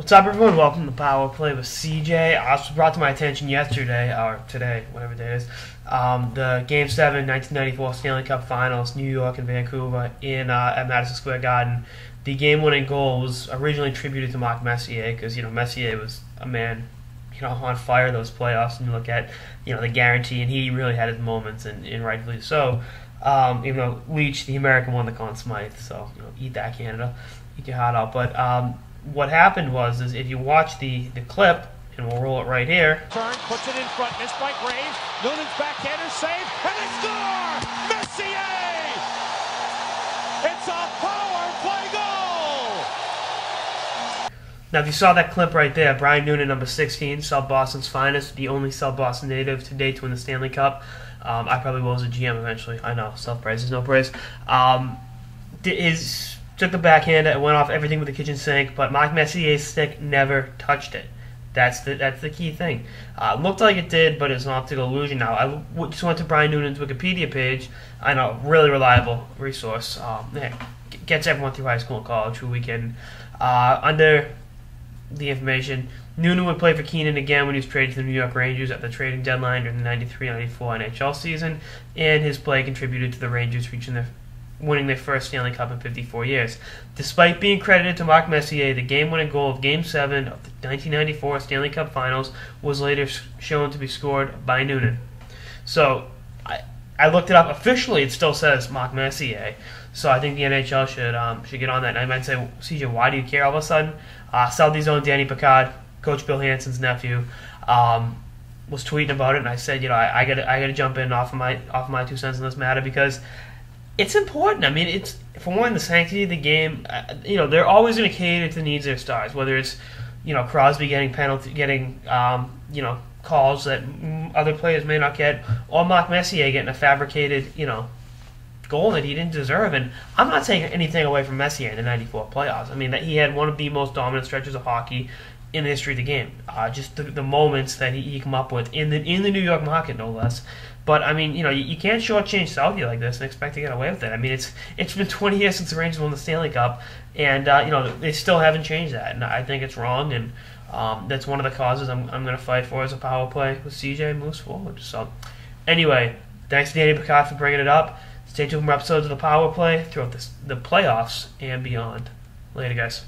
What's up, everyone? Welcome to Power Play with CJ. I was brought to my attention yesterday, or today, whatever day it is, the Game 7 1994 Stanley Cup Finals, New York and Vancouver, at Madison Square Garden. The game-winning goal was originally attributed to Marc Messier, because Messier was a man on fire those playoffs. And you look at the guarantee, and he really had his moments, and rightfully so. Even though Leach, the American, won the Conn Smythe, so eat that, Canada, eat your heart out. But what happened was, if you watch the clip, and we'll roll it right here. Turn, puts it in front, missed by Graves. Noonan's backhander save, and they score! Messier! It's a power play goal! Now, if you saw that clip right there, Brian Noonan, number 16, South Boston's finest, the only South Boston native to date to win the Stanley Cup. I probably will as a GM eventually. I know, self-praise is no praise. Took the backhander, it went off everything with the kitchen sink, but Marc Messier's stick never touched it. That's the key thing. Looked like it did, but it's an optical illusion. Now, I just went to Brian Noonan's Wikipedia page. I know, really reliable resource. Gets everyone through high school and college who we can. Under the information, Noonan would play for Keenan again when he was traded to the New York Rangers at the trading deadline during the 93-94 NHL season, and his play contributed to the Rangers winning their first Stanley Cup in 54 years. Despite being credited to Marc Messier, the game-winning goal of Game 7 of the 1994 Stanley Cup Finals was later shown to be scored by Noonan. So, I looked it up. Officially, it still says Marc Messier. So I think the NHL should get on that. And I might say, CJ, why do you care all of a sudden? Southie's own Danny Picard, Coach Bill Hansen's nephew, was tweeting about it, and I said, I gotta jump in off of my 2 cents on this matter, because it's important. I mean, it's, for one, the sanctity of the game. They're always going to cater to the needs of their stars, whether it's Crosby getting calls that other players may not get, or Marc Messier getting a fabricated goal that he didn't deserve. And I'm not taking anything away from Messier in the '94 playoffs. I mean, that he had one of the most dominant stretches of hockey in the history of the game. Just the moments that he come up with in the New York market, no less. But I mean, you can't shortchange Southie like this and expect to get away with it. I mean, it's been 20 years since the Rangers won the Stanley Cup, and they still haven't changed that. And I think it's wrong, and that's one of the causes I'm going to fight for as a power play with CJ moves forward. So, anyway, thanks to Danny Picard for bringing it up. Stay tuned for more episodes of the power play throughout the playoffs and beyond. Later, guys.